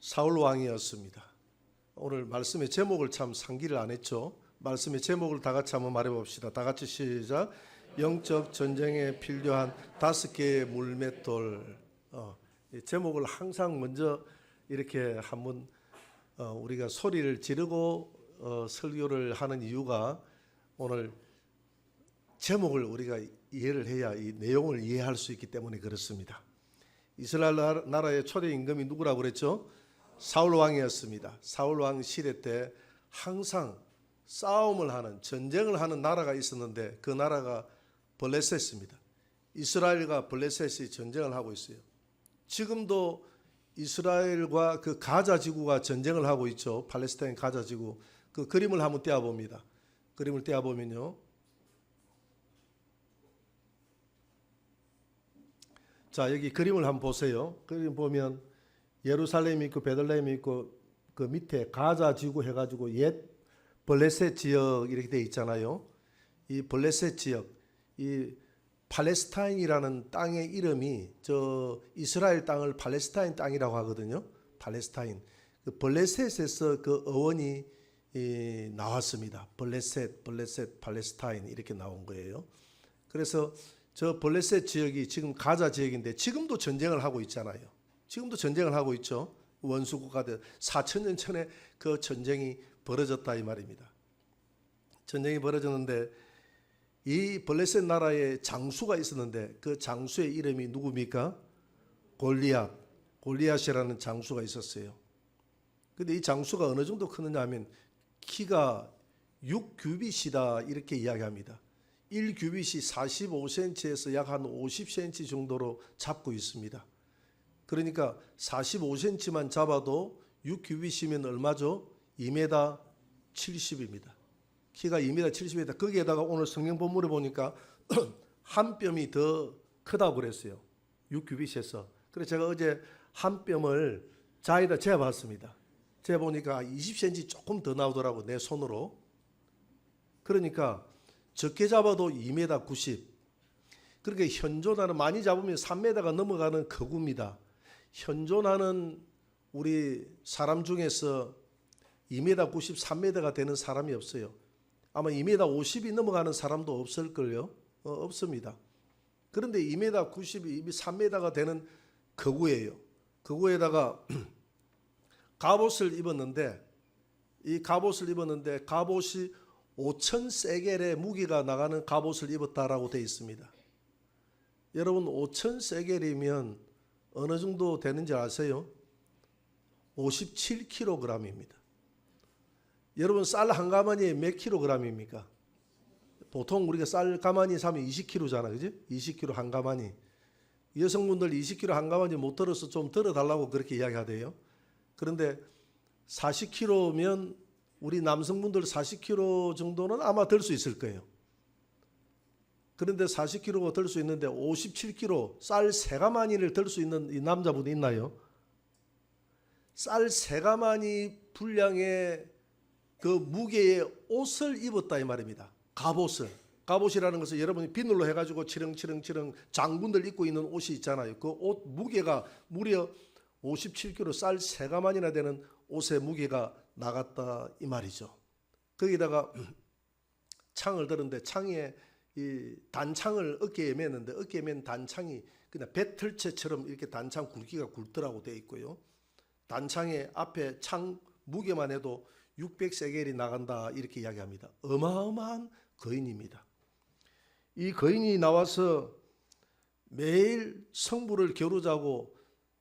사울 왕이었습니다. 오늘 말씀의 제목을 참 상기를 안 했죠. 말씀의 제목을 다 같이 한번 말해봅시다. 다 같이 시작. 영적 전쟁에 필요한 5개의 물맷돌. 이 제목을 항상 먼저 이렇게 한번 우리가 소리를 지르고 설교를 하는 이유가 오늘 제목을 우리가 이해를 해야 이 내용을 이해할 수 있기 때문에 그렇습니다. 이스라엘 나라의 초대 임금이 누구라고 그랬죠? 사울 왕이었습니다. 사울 왕 시대 때 항상 싸움을 하는, 전쟁을 하는 나라가 있었는데 그 나라가 블레셋입니다. 이스라엘과 블레셋이 전쟁을 하고 있어요. 지금도 이스라엘과 그 가자 지구가 전쟁을 하고 있죠. 팔레스타인 가자 지구. 그 그림을 한번 떼어봅니다. 그림을 떼어보면요. 자, 여기 그림을 한번 보세요. 그림 보면 예루살렘이 있고 베들레헴이 있고 그 밑에 가자 지구 해가지고 옛 블레셋 지역 이렇게 돼 있잖아요. 이 블레셋 지역, 이 팔레스타인이라는 땅의 이름이 저 이스라엘 땅을 팔레스타인 땅이라고 하거든요. 팔레스타인. 그 블레셋에서 그 어원이 나왔습니다. 블레셋, 팔레스타인 이렇게 나온 거예요. 그래서 저 블레셋 지역이 지금 가자 지역인데 지금도 전쟁을 하고 있잖아요. 지금도 전쟁을 하고 있죠. 원수국가들 4,000년 전에 그 전쟁이 벌어졌다 이 말입니다. 전쟁이 벌어졌는데 이 블레셋 나라에 장수가 있었는데 그 장수의 이름이 누굽니까? 골리앗이라는 장수가 있었어요. 근데 이 장수가 어느 정도 크느냐 하면 키가 6규빗이다 이렇게 이야기합니다. 1규빗이 45cm에서 약 한 50cm 정도로 잡고 있습니다. 그러니까 45cm만 잡아도 6규빗이면 얼마죠? 2m 70입니다. 키가 2m 70이다. 거기에다가 오늘 성경 본문에 보니까 한 뼘이 더 크다고 그랬어요. 6규빗에서. 그래서 제가 어제 한 뼘을 자에다 재봤습니다. 재보니까 20cm 조금 더 나오더라고 내 손으로. 그러니까 적게 잡아도 2m 90. 그러니까 현존하는 많이 잡으면 3m가 넘어가는 거구입니다. 현존하는 우리 사람 중에서 2m 90, 3m가 되는 사람이 없어요. 아마 2m 50이 넘어가는 사람도 없을걸요. 없습니다. 그런데 2m 90이 3m가 되는 거구예요. 거구에다가 갑옷을 입었는데 이 갑옷을 입었는데 갑옷이 5,000세겔의 무게가 나가는 갑옷을 입었다라고 되어 있습니다. 여러분 5,000세겔이면 어느 정도 되는지 아세요? 57kg입니다. 여러분 쌀 한 가마니에 몇 kg입니까? 보통 우리가 쌀 가마니 사면 20kg잖아, 그지? 20kg 한 가마니. 여성분들 20kg 한 가마니 못 들어서 좀 들어달라고 그렇게 이야기하대요. 그런데 40kg면 우리 남성분들 40kg 정도는 아마 들 수 있을 거예요. 그런데 40kg가 들 수 있는데 57kg 쌀 3가마니를 들 수 있는 이 남자분 있나요? 쌀 3가마니 분량의 그 무게의 옷을 입었다 이 말입니다. 갑옷을. 갑옷이라는 것은 여러분이 비늘로 해가지고 치렁치렁 장군들 입고 있는 옷이 있잖아요. 그 옷 무게가 무려 57kg 쌀 3가마니나 되는 옷의 무게가 나갔다 이 말이죠. 거기다가 창을 들었는데 창에 이 단창을 어깨에 매는데 어깨에 맨 단창이 그냥 배틀채처럼 이렇게 단창 굵기가 굵더라고 되어 있고요. 단창의 앞에 창 무게만 해도 600세겔이 나간다 이렇게 이야기합니다. 어마어마한 거인입니다. 이 거인이 나와서 매일 성부를 겨루자고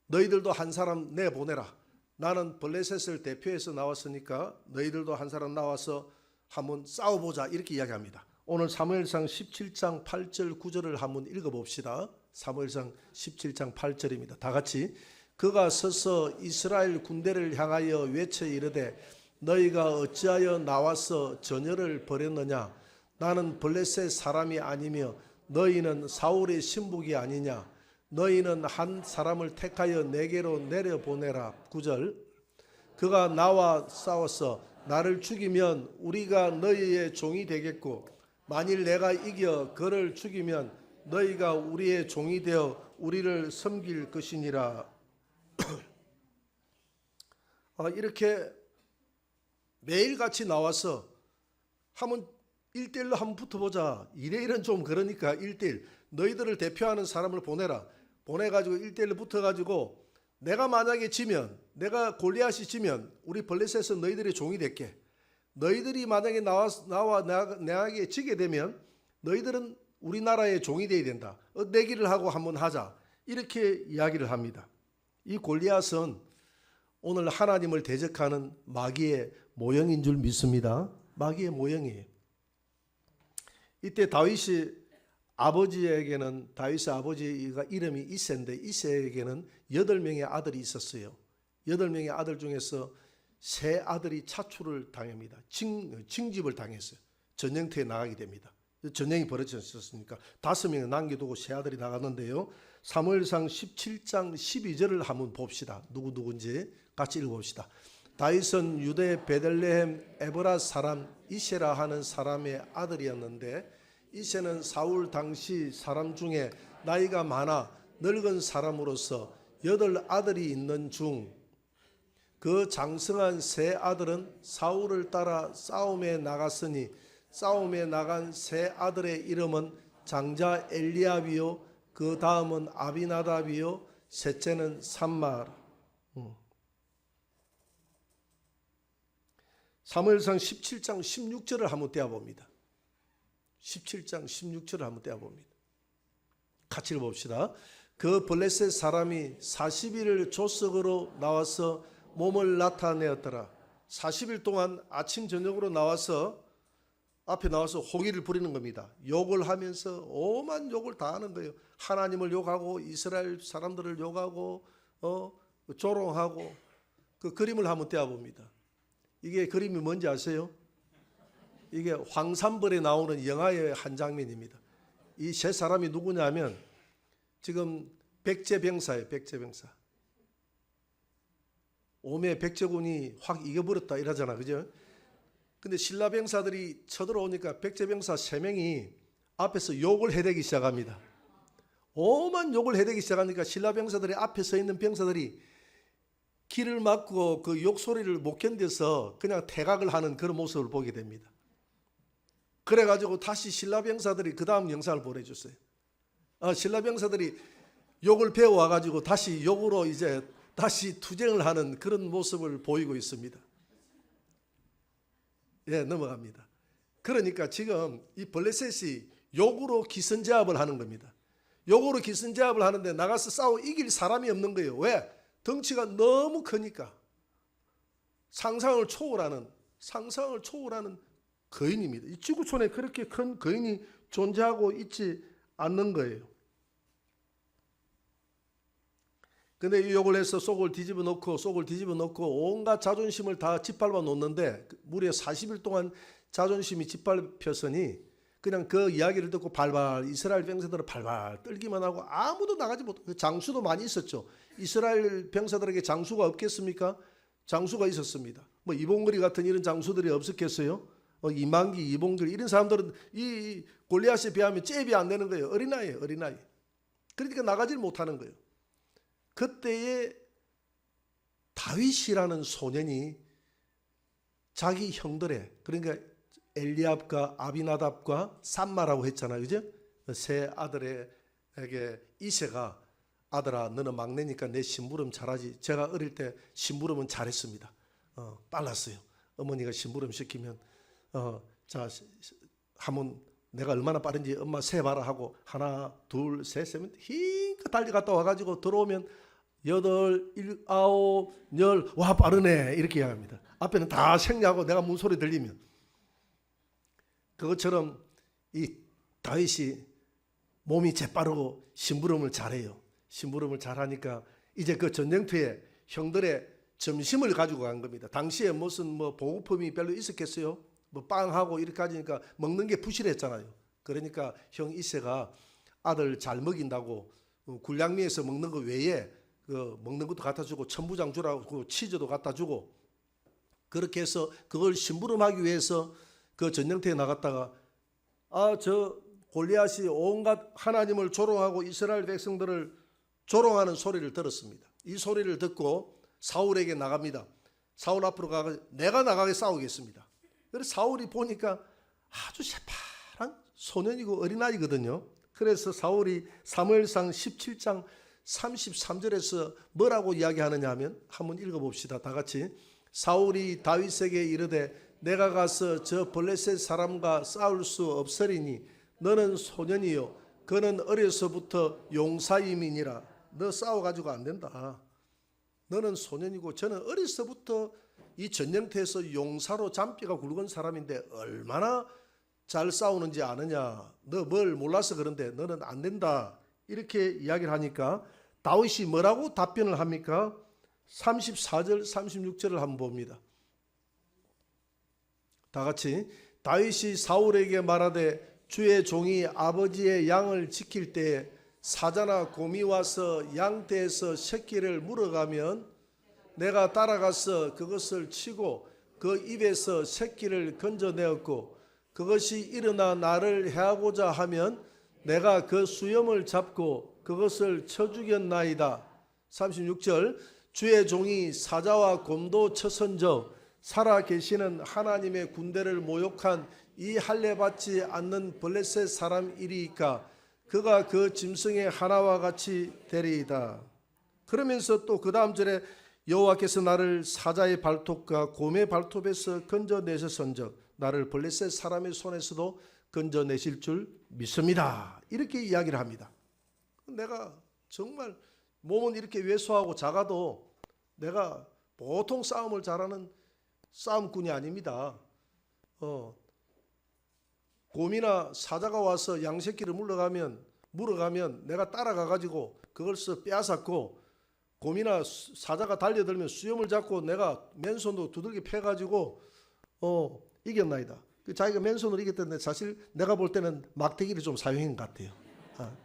너희들도 한 사람 내보내라. 나는 블레셋을 대표해서 나왔으니까 너희들도 한 사람 나와서 한번 싸워보자 이렇게 이야기합니다. 오늘 사무엘상 17장 8절 9절을 한번 읽어봅시다. 사무엘상 17장 8절입니다. 다 같이 그가 서서 이스라엘 군대를 향하여 외쳐 이르되 너희가 어찌하여 나와서 전열을 벌였느냐. 나는 블레셋 사람이 아니며 너희는 사울의 신복이 아니냐. 너희는 한 사람을 택하여 내게로 내려보내라. 9절 그가 나와 싸워서 나를 죽이면 우리가 너희의 종이 되겠고 만일 내가 이겨 그를 죽이면 너희가 우리의 종이 되어 우리를 섬길 것이니라. 이렇게 매일같이 나와서 한번 1대1로 한번 붙어보자. 이래이런 좀 그러니까 1대1 너희들을 대표하는 사람을 보내라. 보내가지고 1대1로 붙어가지고 내가 만약에 지면, 내가 골리앗이 지면 우리 블레셋에서 너희들의 종이 될게. 너희들이 만약에 나와 내게 지게 되면 너희들은 우리나라의 종이 되어야 된다. 내기를 하고 한번 하자. 이렇게 이야기를 합니다. 이 골리앗은 오늘 하나님을 대적하는 마귀의 모형인 줄 믿습니다. 마귀의 모형이에요. 이때 다윗의 아버지가 이름이 이새인데 이새에게는 8명의 아들이 있었어요. 8명의 아들 중에서 3아들이 차출을 당합니다. 징집을 당했어요. 전쟁터에 나가게 됩니다. 전쟁이 벌어졌으니까 5명을 남겨두고 3아들이 나갔는데요. 사무엘상 17장 12절을 한번 봅시다. 누군지 같이 읽어봅시다. 다윗은 유대 베들레헴 에브라 사람 이새라 하는 사람의 아들이었는데 이새는 사울 당시 사람 중에 나이가 많아 늙은 사람으로서 8아들이 있는 중 그 장성한 3아들은 사울을 따라 싸움에 나갔으니 싸움에 나간 3아들의 이름은 장자 엘리압이요 그 다음은 아비나답이요 셋째는 삼마라. 사무엘상 17장 16절을 한번 떼어봅니다. 17장 16절을 한번 떼어봅니다. 같이 읽어봅시다. 그 블레셋 사람이 40일을 조석으로 나와서 몸을 나타내었더라. 40일 동안 아침 저녁으로 나와서 앞에 나와서 호기를 부리는 겁니다. 욕을 하면서 오만 욕을 다 하는 거예요. 하나님을 욕하고 이스라엘 사람들을 욕하고 조롱하고 그 그림을 한번 떼어봅니다. 이게 그림이 뭔지 아세요? 이게 황산벌에 나오는 영화의 한 장면입니다. 이 세 사람이 누구냐면 지금 백제병사예요. 백제병사. 오매 백제군이 확 이겨버렸다 이러잖아. 그죠? 근데 신라병사들이 쳐들어오니까 백제병사 3명이 앞에서 욕을 해대기 시작합니다. 오만 욕을 해대기 시작하니까 신라병사들이 앞에 서 있는 병사들이 길을 막고 그 욕소리를 못 견뎌서 그냥 퇴각을 하는 그런 모습을 보게 됩니다. 그래가지고 다시 신라병사들이 그 다음 영상을 보내줬어요. 신라병사들이 욕을 배워와가지고 다시 욕으로 이제 다시 투쟁을 하는 그런 모습을 보이고 있습니다. 예, 넘어갑니다. 그러니까 지금 이 블레셋이 욕으로 기선제압을 하는 겁니다. 욕으로 기선제압을 하는데 나가서 싸워 이길 사람이 없는 거예요. 왜? 덩치가 너무 크니까. 상상을 초월하는 거인입니다. 이 지구촌에 그렇게 큰 거인이 존재하고 있지 않는 거예요. 근데 이 욕을 해서 속을 뒤집어 놓고 온갖 자존심을 다 짓밟아 놓는데 무려 40일 동안 자존심이 짓밟혔으니 그냥 그 이야기를 듣고 발발 이스라엘 병사들은 발발 떨기만 하고 아무도 나가지 못하고 장수도 많이 있었죠. 이스라엘 병사들에게 장수가 없겠습니까? 장수가 있었습니다. 뭐 이봉거리 같은 이런 장수들이 없었겠어요? 이만기, 이봉길 이런 사람들은 이 골리앗에 비하면 잽이 안 되는 거예요. 어린아이예요. 어린아이. 그러니까 나가질 못하는 거예요. 그때에 다윗이라는 소년이 자기 형들의 그러니까 엘리압과 아비나답과 삼마라고 했잖아요. 그죠? 세 아들에게 이새가 아들아 너는 막내니까 내 심부름 잘하지. 제가 어릴 때 심부름은 잘했습니다. 빨랐어요. 어머니가 심부름 시키면 자 한번 내가 얼마나 빠른지 엄마 세봐라 하고 하나 둘 셋 세면 힘껏 달려갔다 와가지고 들어오면 8, 9, 10 와 빠르네 이렇게 이야기합니다. 앞에는 다 생략하고 내가 문소리 들리면 그것처럼 이 다윗이 몸이 재빠르고 심부름을 잘해요. 심부름을 잘하니까 이제 그 전쟁터에 형들의 점심을 가지고 간 겁니다. 당시에 무슨 뭐 보급품이 별로 있었겠어요? 뭐 빵하고 이렇게 하니까 먹는 게 부실했잖아요. 그러니까 형 이새가 아들 잘 먹인다고 굴량미에서 먹는 거 외에 먹는 것도 갖다 주고 천부장 주라고 치즈도 갖다 주고 그렇게 해서 그걸 심부름하기 위해서 그 전쟁터에 나갔다가 저 골리앗이 온갖 하나님을 조롱하고 이스라엘 백성들을 조롱하는 소리를 들었습니다. 이 소리를 듣고 사울에게 나갑니다. 사울 앞으로 가서 내가 나가게 싸우겠습니다. 그래서 사울이 보니까 아주 새파란 소년이고 어린아이거든요. 그래서 사울이 사무엘상 17장 33절에서 뭐라고 이야기하느냐 하면 한번 읽어봅시다. 다 같이. 사울이 다윗에게 이르되 내가 가서 저 블레셋 사람과 싸울 수 없으리니 너는 소년이요 그는 어려서부터 용사임이니라. 너 싸워가지고 안 된다. 너는 소년이고 저는 어려서부터 이 전쟁터에서 용사로 잔뼈가 굵은 사람인데 얼마나 잘 싸우는지 아느냐. 너 뭘 몰라서 그런데 너는 안 된다. 이렇게 이야기를 하니까 다윗이 뭐라고 답변을 합니까? 34절 36절을 한번 봅니다. 다 같이. 다윗이 사울에게 말하되 주의 종이 아버지의 양을 지킬 때에 사자나 곰이 와서 양떼에서 새끼를 물어가면 내가 따라가서 그것을 치고 그 입에서 새끼를 건져내었고 그것이 일어나 나를 해하고자 하면 내가 그 수염을 잡고 그것을 쳐 죽였나이다. 36절. 주의 종이 사자와 곰도 쳐선적 살아 계시는 하나님의 군대를 모욕한 이 할례 받지 않는 블레셋 사람이리이까 그가 그 짐승의 하나와 같이 되리이다. 그러면서 또 그 다음 절에 여호와께서 나를 사자의 발톱과 곰의 발톱에서 건져내셨은즉 나를 블레셋 사람의 손에서도 건져내실 줄 믿습니다. 이렇게 이야기를 합니다. 내가 정말 몸은 이렇게 왜소하고 작아도 내가 보통 싸움을 잘하는 싸움꾼이 아닙니다. 곰이나 사자가 와서 양새끼를 물어가면 내가 따라가가지고 그걸 빼앗았고 곰이나 사자가 달려들면 수염을 잡고 내가 맨손으로 두들겨 패가지고 이겼나이다. 자기가 맨손으로 이겼던데 사실 내가 볼 때는 막대기를 좀 사용한 것 같아요.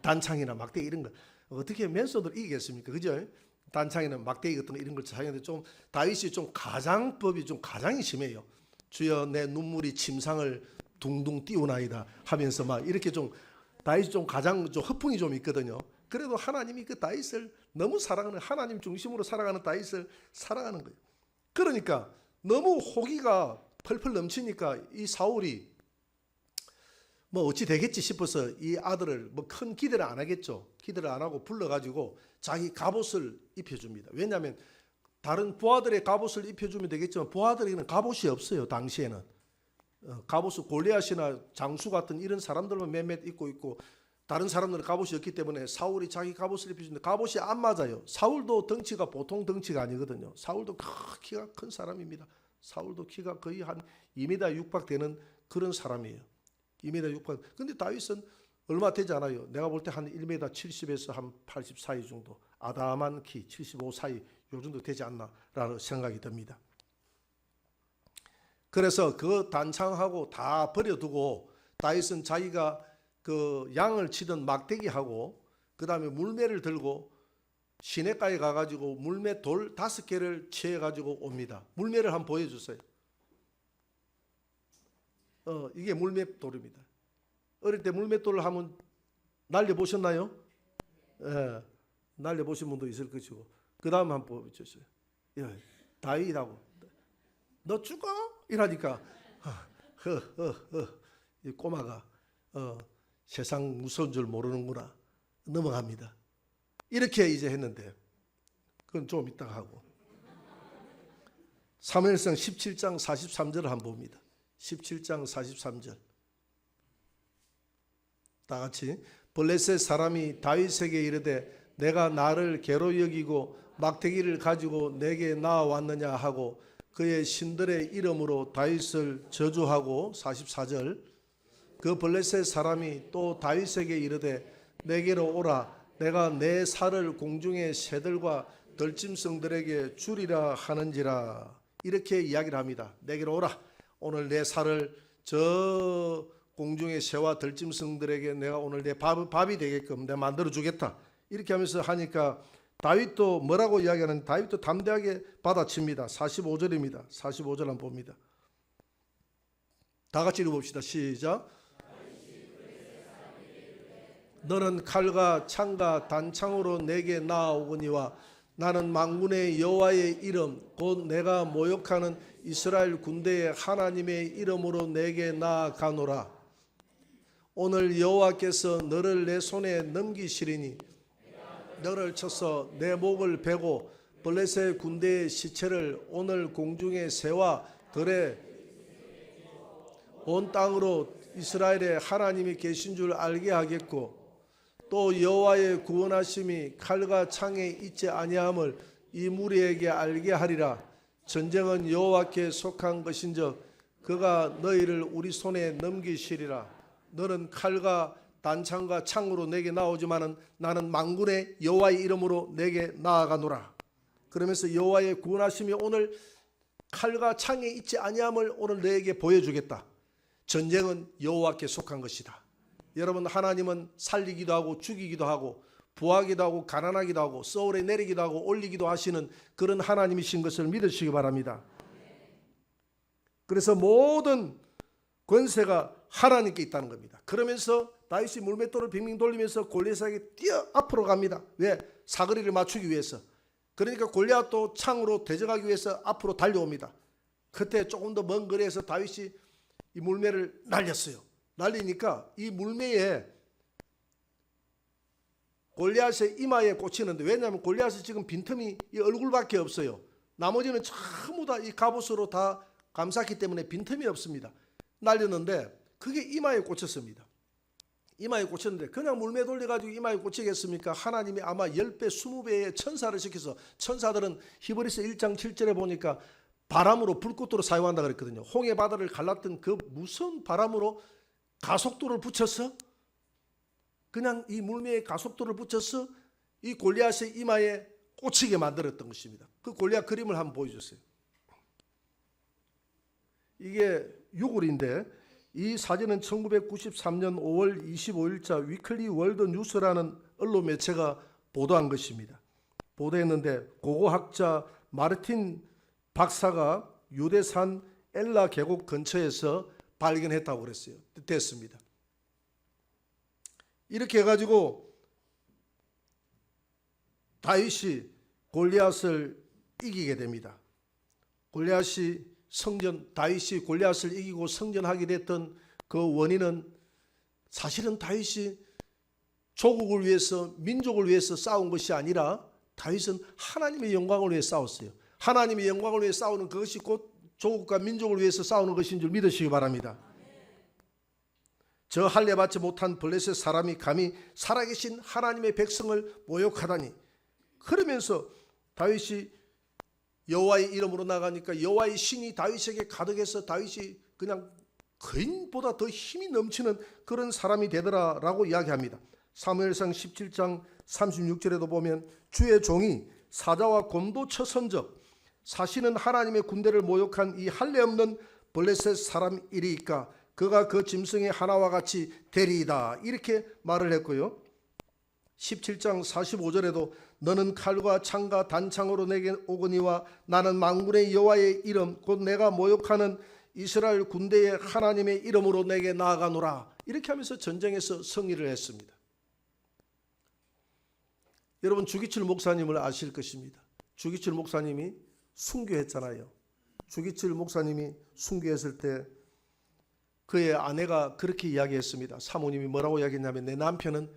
단창이나 막대기 이런 거 어떻게 맨손으로 이기겠습니까? 그죠? 단창이나 막대기 같은 이런 걸 사용하는데 좀 다윗이 좀 가장법이 좀 가장이 심해요. 주여 내 눈물이 침상을 둥둥 띄우나이다 하면서 막 이렇게 좀 다윗이 좀 가장 좀 허풍이 좀 있거든요. 그래도 하나님이 그 다윗을 너무 사랑하는 하나님 중심으로 살아가는 다윗을 사랑하는 거예요. 그러니까 너무 호기가 펄펄 넘치니까 이 사울이 뭐 어찌 되겠지 싶어서 이 아들을 뭐 큰 기대를 안 하겠죠. 기대를 안 하고 불러가지고 자기 갑옷을 입혀줍니다. 왜냐하면 다른 부하들의 갑옷을 입혀주면 되겠지만 부하들에게는 갑옷이 없어요. 당시에는 갑옷을 골리앗이나 장수 같은 이런 사람들만 몇몇 입고 있고 다른 사람들은 갑옷이 없기 때문에 사울이 자기 갑옷을 입혀주는데 갑옷이 안 맞아요. 사울도 덩치가 보통 덩치가 아니거든요. 사울도 키가 큰 사람입니다. 사울도 키가 거의 한 2m 육박 되는 그런 사람이에요. 2m 육박. 근데 다윗은 얼마 되지 않아요. 내가 볼 때 한 1m 70에서 한 80 사이 정도. 아담한 키 75 사이 요 정도 되지 않나라는 생각이 듭니다. 그래서 그 단창하고 다 버려두고 다윗은 자기가 그 양을 치던 막대기하고 그 다음에 물매를 들고 시내가에 가가지고 물매 돌 5개를 채가지고 옵니다. 물매를 한번 보여주세요. 이게 물매 돌입니다. 어릴 때 물매 돌을 한번 날려보셨나요? 예, 날려보신 분도 있을 것이고 그 다음 한번 보여주세요. 예, 다윗하고 너 죽어? 이러니까 이 꼬마가 세상 무서운 줄 모르는구나 넘어갑니다. 이렇게 이제 했는데 그건 좀 이따가 하고 사무엘상 17장 43절을 한번 봅니다. 17장 43절 다 같이. 블레셋 사람이 다윗에게 이르되 내가 나를 괴로 여기고 막대기를 가지고 내게 나아왔느냐 하고 그의 신들의 이름으로 다윗을 저주하고 44절 그 블레셋 사람이 또 다윗에게 이르되 내게로 오라 내가 내 살을 공중의 새들과 들짐승들에게 주리라 하는지라. 이렇게 이야기를 합니다. 내게로 오라. 오늘 내 살을 저 공중의 새와 들짐승들에게 내가 오늘 내 밥이 되게끔 내가 만들어 주겠다. 이렇게 하면서 하니까 다윗도 뭐라고 이야기하는 다윗도 담대하게 받아칩니다. 45절입니다. 45절 한번 봅니다. 다 같이 읽어봅시다. 시작. 너는 칼과 창과 단창으로 내게 나아오거니와 나는 만군의 여호와의 이름 곧 내가 모욕하는 이스라엘 군대의 하나님의 이름으로 내게 나아가노라. 오늘 여호와께서 너를 내 손에 넘기시리니 너를 쳐서 내 목을 베고 블레셋 군대의 시체를 오늘 공중의 새와 들에 온 땅으로 이스라엘의 하나님이 계신 줄 알게 하겠고 또 여호와의 구원하심이 칼과 창에 있지 아니함을 이 무리에게 알게 하리라. 전쟁은 여호와께 속한 것인즉 그가 너희를 우리 손에 넘기시리라. 너는 칼과 단창과 창으로 내게 나오지만은 나는 만군의 여호와의 이름으로 내게 나아가노라. 그러면서 여호와의 구원하심이 오늘 칼과 창에 있지 아니함을 오늘 너에게 보여주겠다. 전쟁은 여호와께 속한 것이다. 여러분, 하나님은 살리기도 하고 죽이기도 하고 부하기도 하고 가난하기도 하고 서울에 내리기도 하고 올리기도 하시는 그런 하나님이신 것을 믿으시기 바랍니다. 그래서 모든 권세가 하나님께 있다는 겁니다. 그러면서 다윗이 물맷돌을 빙빙 돌리면서 골리앗에게 뛰어 앞으로 갑니다. 왜? 사거리를 맞추기 위해서. 그러니까 골리앗도 창으로 대적하기 위해서 앞으로 달려옵니다. 그때 조금 더 먼 거리에서 다윗이 이 물매를 날렸어요. 날리니까 이 물매에 골리앗의 이마에 꽂히는데, 왜냐하면 골리앗이 지금 빈틈이 이 얼굴밖에 없어요. 나머지는 전부 다 이 갑옷으로 다 감쌌기 때문에 빈틈이 없습니다. 날렸는데 그게 이마에 꽂혔습니다. 이마에 꽂혔는데 그냥 물매 돌려가지고 이마에 꽂히겠습니까? 하나님이 아마 10배 20배의 천사를 시켜서, 천사들은 히브리서 1장 7절에 보니까 바람으로 불꽃으로 사용한다 그랬거든요. 홍해 바다를 갈랐던 그 무서운 바람으로 가속도를 붙여서, 그냥 이 물매에 가속도를 붙여서 이 골리앗의 이마에 꽂히게 만들었던 것입니다. 그 골리앗 그림을 한번 보여주세요. 이게 유골인데 이 사진은 1993년 5월 25일자 위클리 월드 뉴스라는 언론 매체가 보도한 것입니다. 보도했는데 고고학자 마르틴 박사가 유대산 엘라 계곡 근처에서 발견했다고 그랬어요. 됐습니다. 이렇게 해가지고 다윗이 골리앗을 이기게 됩니다. 다윗이 골리앗을 이기고 성전하게 됐던 그 원인은 사실은 다윗이 조국을 위해서, 민족을 위해서 싸운 것이 아니라 다윗은 하나님의 영광을 위해 싸웠어요. 하나님의 영광을 위해 싸우는 그것이 곧 조국과 민족을 위해서 싸우는 것인 줄 믿으시기 바랍니다. 저 할례 받지 못한 블레셋 사람이 감히 살아계신 하나님의 백성을 모욕하다니. 그러면서 다윗이 여호와의 이름으로 나가니까 여호와의 신이 다윗에게 가득해서 다윗이 그냥 거인보다 더 힘이 넘치는 그런 사람이 되더라라고 이야기합니다. 사무엘상 17장 36절에도 보면 주의 종이 사자와 곰도 쳐선적 사시는 하나님의 군대를 모욕한 이 할례 없는 블레셋 사람이리이까 그가 그 짐승의 하나와 같이 되리이다, 이렇게 말을 했고요. 17장 45절에도 너는 칼과 창과 단창으로 내게 오거니와 나는 만군의 여호와의 이름 곧 내가 모욕하는 이스라엘 군대의 하나님의 이름으로 내게 나아가노라, 이렇게 하면서 전쟁에서 승리를 했습니다. 여러분, 주기철 목사님을 아실 것입니다. 주기철 목사님이 순교했잖아요. 주기철 목사님이 순교했을 때 그의 아내가 그렇게 이야기했습니다. 사모님이 뭐라고 이야기했냐면, 내 남편은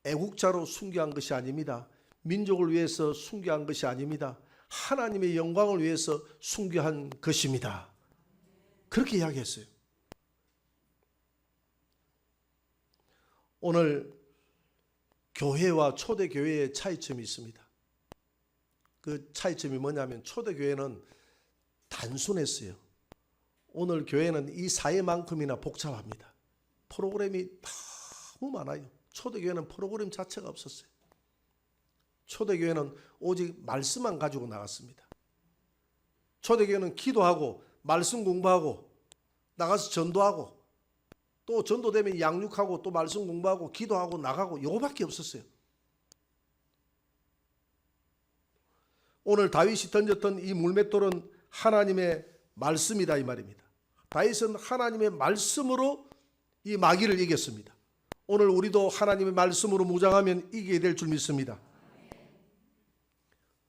애국자로 순교한 것이 아닙니다. 민족을 위해서 순교한 것이 아닙니다. 하나님의 영광을 위해서 순교한 것입니다. 그렇게 이야기했어요. 오늘 교회와 초대교회의 차이점이 있습니다. 그 차이점이 뭐냐면, 초대교회는 단순했어요. 오늘 교회는 이 사회만큼이나 복잡합니다. 프로그램이 너무 많아요. 초대교회는 프로그램 자체가 없었어요. 초대교회는 오직 말씀만 가지고 나갔습니다. 초대교회는 기도하고 말씀 공부하고 나가서 전도하고 또 전도되면 양육하고 또 말씀 공부하고 기도하고 나가고, 이거밖에 없었어요. 오늘 다윗이 던졌던 이 물맷돌은 하나님의 말씀이다, 이 말입니다. 다윗은 하나님의 말씀으로 이 마귀를 이겼습니다. 오늘 우리도 하나님의 말씀으로 무장하면 이기게 될 줄 믿습니다.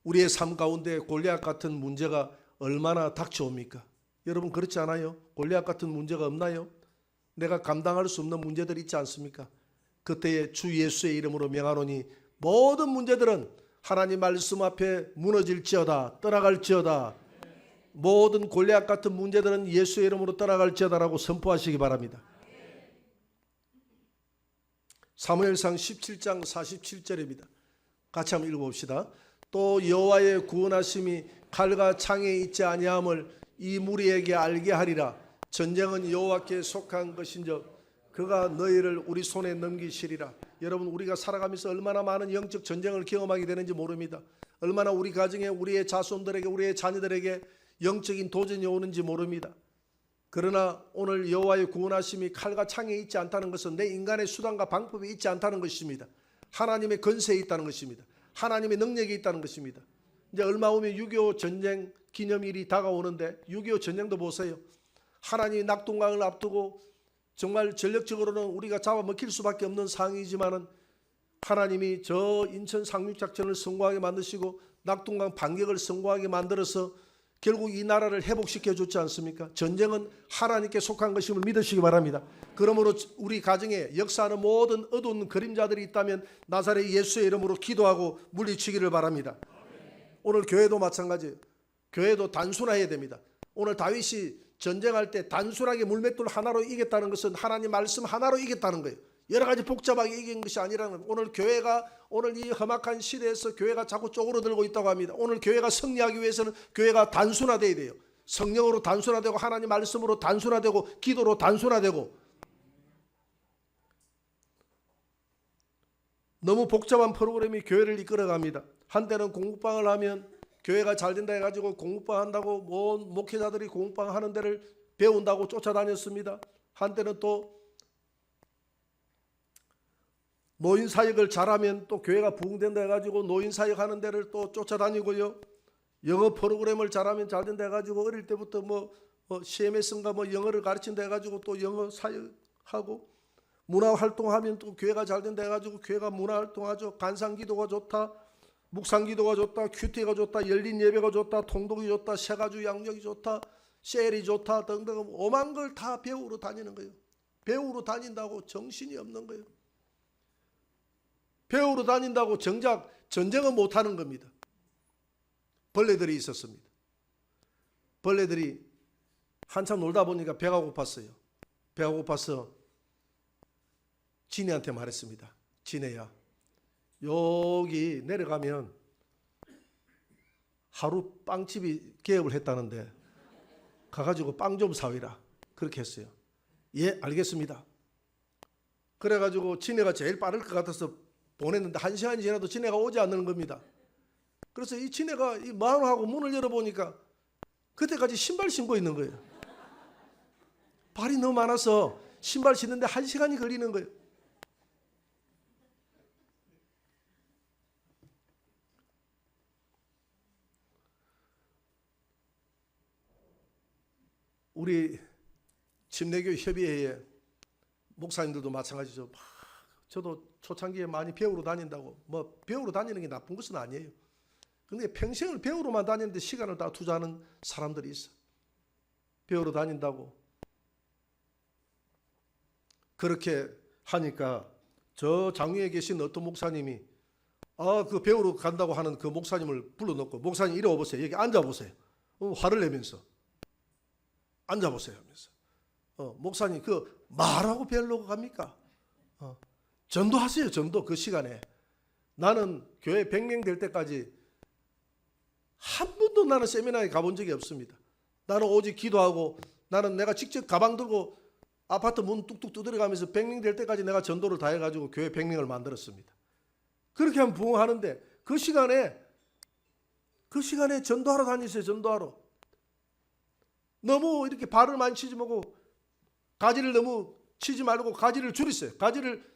우리의 삶 가운데 골리앗 같은 문제가 얼마나 닥쳐옵니까? 여러분 그렇지 않아요? 골리앗 같은 문제가 없나요? 내가 감당할 수 없는 문제들이 있지 않습니까? 그때에 주 예수의 이름으로 명하노니 모든 문제들은 하나님 말씀 앞에 무너질지어다, 떠나갈지어다. 모든 골리앗 같은 문제들은 예수의 이름으로 떠나갈지어다라고 선포하시기 바랍니다. 사무엘상 17장 47절입니다. 같이 한번 읽어봅시다. 또 여호와의 구원하심이 칼과 창에 있지 아니함을 이 무리에게 알게 하리라. 전쟁은 여호와께 속한 것인즉 그가 너희를 우리 손에 넘기시리라. 여러분 우리가 살아가면서 얼마나 많은 영적 전쟁을 경험하게 되는지 모릅니다. 얼마나 우리 가정에 우리의 자손들에게 우리의 자녀들에게 영적인 도전이 오는지 모릅니다. 그러나 오늘 여호와의 구원하심이 칼과 창에 있지 않다는 것은 내 인간의 수단과 방법이 있지 않다는 것입니다. 하나님의 권세에 있다는 것입니다. 하나님의 능력이 있다는 것입니다. 이제 얼마 후면 6.25 전쟁 기념일이 다가오는데 6.25 전쟁도 보세요. 하나님이 낙동강을 앞두고 정말 전력적으로는 우리가 잡아먹힐 수밖에 없는 상황이지만은 하나님이 저 인천 상륙작전을 성공하게 만드시고 낙동강 반격을 성공하게 만들어서 결국 이 나라를 회복시켜 줬지 않습니까? 전쟁은 하나님께 속한 것임을 믿으시기 바랍니다. 그러므로 우리 가정에 역사하는 모든 어두운 그림자들이 있다면 나사렛 예수의 이름으로 기도하고 물리치기를 바랍니다. 오늘 교회도 마찬가지예요. 교회도 단순화해야 됩니다. 오늘 다윗이 전쟁할 때 단순하게 물맷돌 하나로 이겼다는 것은 하나님 말씀 하나로 이겼다는 거예요. 여러 가지 복잡하게 이긴 것이 아니라는 거예요. 오늘 교회가 오늘 이 험악한 시대에서 교회가 자꾸 쪼그러들고 있다고 합니다. 오늘 교회가 승리하기 위해서는 교회가 단순화돼야 돼요. 성령으로 단순화되고 하나님 말씀으로 단순화되고 기도로 단순화되고. 너무 복잡한 프로그램이 교회를 이끌어갑니다. 한때는 공부방을 하면 교회가 잘 된다 해가지고 공부방 한다고 목회자들이 공부방 하는 데를 배운다고 쫓아다녔습니다. 한때는 또 노인사역을 잘하면 또 교회가 부흥된다 해가지고 노인사역 하는 데를 또 쫓아다니고요. 영어 프로그램을 잘하면 잘 된다 해가지고 어릴 때부터 CMS인가 영어를 가르친다 해가지고 또 영어 사역하고, 문화활동하면 또 교회가 잘 된다 해가지고 교회가 문화활동하죠. 간상기도가 좋다, 묵상기도가 좋다, 큐티가 좋다, 열린 예배가 좋다, 통독이 좋다, 세가주 양력이 좋다, 셀이 좋다 등등 오만 걸 다 배우러 다니는 거예요. 배우러 다닌다고 정신이 없는 거예요. 배우러 다닌다고 정작 전쟁은 못하는 겁니다. 벌레들이 있었습니다. 벌레들이 한참 놀다 보니까 배가 고팠어요. 배가 고파서 지네한테 말했습니다. 지네야, 여기 내려가면 하루 빵집이 개업을 했다는데 가가지고 빵 좀 사위라. 그렇게 했어요. 예, 알겠습니다. 그래가지고 지네가 제일 빠를 것 같아서 보냈는데 1시간이 지나도 지네가 오지 않는 겁니다. 그래서 이 지네가 이 마음하고 문을 열어보니까 그때까지 신발 신고 있는 거예요. 발이 너무 많아서 신발 신는데 1시간이 걸리는 거예요. 우리 침례교 협의회에 목사님들도 마찬가지죠. 저도 초창기에 많이 배우러 다닌다고, 배우러 다니는 게 나쁜 것은 아니에요. 근데 평생을 배우러만 다니는데 시간을 다 투자하는 사람들이 있어. 배우러 다닌다고. 그렇게 하니까 저 장위에 계신 어떤 목사님이 그 배우러 간다고 하는 그 목사님을 불러놓고, 목사님 이리 와보세요. 여기 앉아보세요. 화를 내면서 앉아보세요 하면서 목사님 그 말하고 배우려고 갑니까? 전도하세요. 전도. 그 시간에 나는 교회 100명 될 때까지 한 번도 나는 세미나에 가본 적이 없습니다. 나는 오직 기도하고, 나는 내가 직접 가방 들고 아파트 문 뚝뚝 두드려가면서 100명 될 때까지 내가 전도를 다 해가지고 교회 100명을 만들었습니다. 그렇게 하면 부흥하는데 그 시간에 전도하러 다니세요. 전도하러. 너무 이렇게 발을 많이 치지 말고, 가지를 너무 치지 말고 가지를 줄이세요. 가지를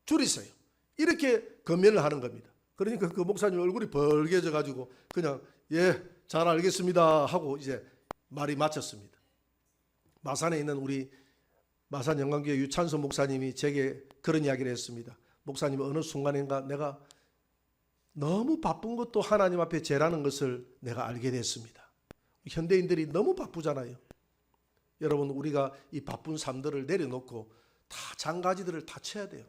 줄이세요. 이렇게 권면을 하는 겁니다. 그러니까 그 목사님 얼굴이 벌개져 가지고 그냥 예, 잘 알겠습니다 하고 이제 말이 마쳤습니다. 마산에 있는 우리 마산 영광교회 유찬수 목사님이 제게 그런 이야기를 했습니다. 목사님 어느 순간인가 내가 너무 바쁜 것도 하나님 앞에 죄라는 것을 내가 알게 됐습니다. 현대인들이 너무 바쁘잖아요. 여러분, 우리가 이 바쁜 삶들을 내려놓고 다 장가지들을 다 쳐야 돼요.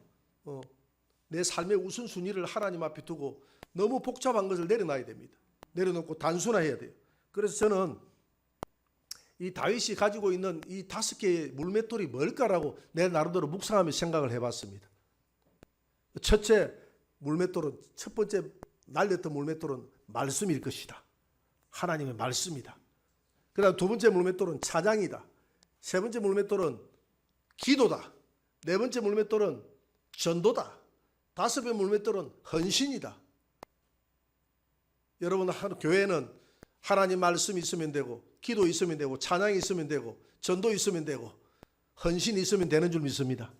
내 삶의 우선순위를 하나님 앞에 두고 너무 복잡한 것을 내려놔야 됩니다. 내려놓고 단순화해야 돼요. 그래서 저는 이 다윗이 가지고 있는 이 5개의 물맷돌이 뭘까라고 내 나름대로 묵상하며 생각을 해봤습니다. 첫째 물맷돌은, 첫 번째 날렸던 물맷돌은 말씀일 것이다. 하나님의 말씀이다. 그 다음 두 번째 물맷돌은 찬양이다. 세 번째 물맷돌은 기도다. 네 번째 물맷돌은 전도다. 다섯 번째 물맷돌은 헌신이다. 여러분, 교회는 하나님 말씀이 있으면 되고, 기도 있으면 되고, 찬양이 있으면 되고, 전도 있으면 되고, 헌신이 있으면 되는 줄 믿습니다.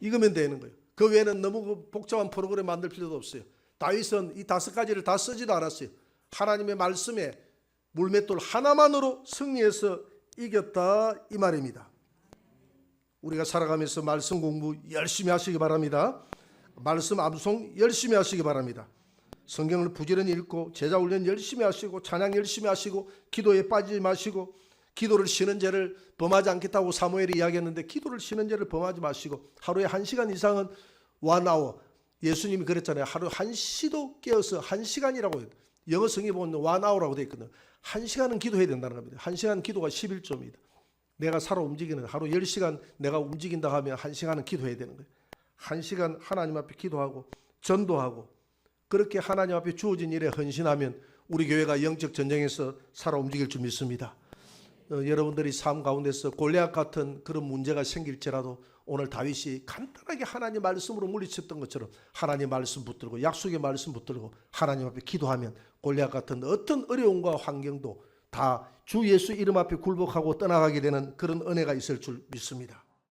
이거면 되는 거예요. 그 외에는 너무 복잡한 프로그램 만들 필요도 없어요. 다윗은 이 5가지를 다 쓰지도 않았어요. 하나님의 말씀에 물맷돌 하나만으로 승리해서 이겼다, 이 말입니다. 우리가 살아가면서 말씀 공부 열심히 하시기 바랍니다. 말씀 암송 열심히 하시기 바랍니다. 성경을 부지런히 읽고 제자훈련 열심히 하시고 찬양 열심히 하시고 기도에 빠지지 마시고, 기도를 쉬는 죄를 범하지 않겠다고 사무엘이 이야기했는데 기도를 쉬는 죄를 범하지 마시고 하루에 1시간 이상은 와나워, 예수님이 그랬잖아요. 하루 1시도 깨어서 1시간이라고 해요. 영어 성경에 보면 와나워라고 되어 있거든요. 1시간은 기도해야 된다는 겁니다. 1시간 기도가 11조입니다. 내가 살아 움직이는 하루 10시간 내가 움직인다 하면 1시간은 기도해야 되는 거예요. 1시간 하나님 앞에 기도하고 전도하고, 그렇게 하나님 앞에 주어진 일에 헌신하면 우리 교회가 영적 전쟁에서 살아 움직일 줄 믿습니다. 여러분들이 삶 가운데서 골리앗 같은 그런 문제가 생길지라도 오늘 다윗이 간단하게 하나님 말씀으로 물리쳤던 것처럼 하나님 말씀 붙들고 약속의 말씀 붙들고 하나님 앞에 기도하면 골리앗 같은 어떤 어려움과 환경도 다 주 예수 이름 앞에 굴복하고 떠나가게 되는 그런 은혜가 있을 줄 믿습니다.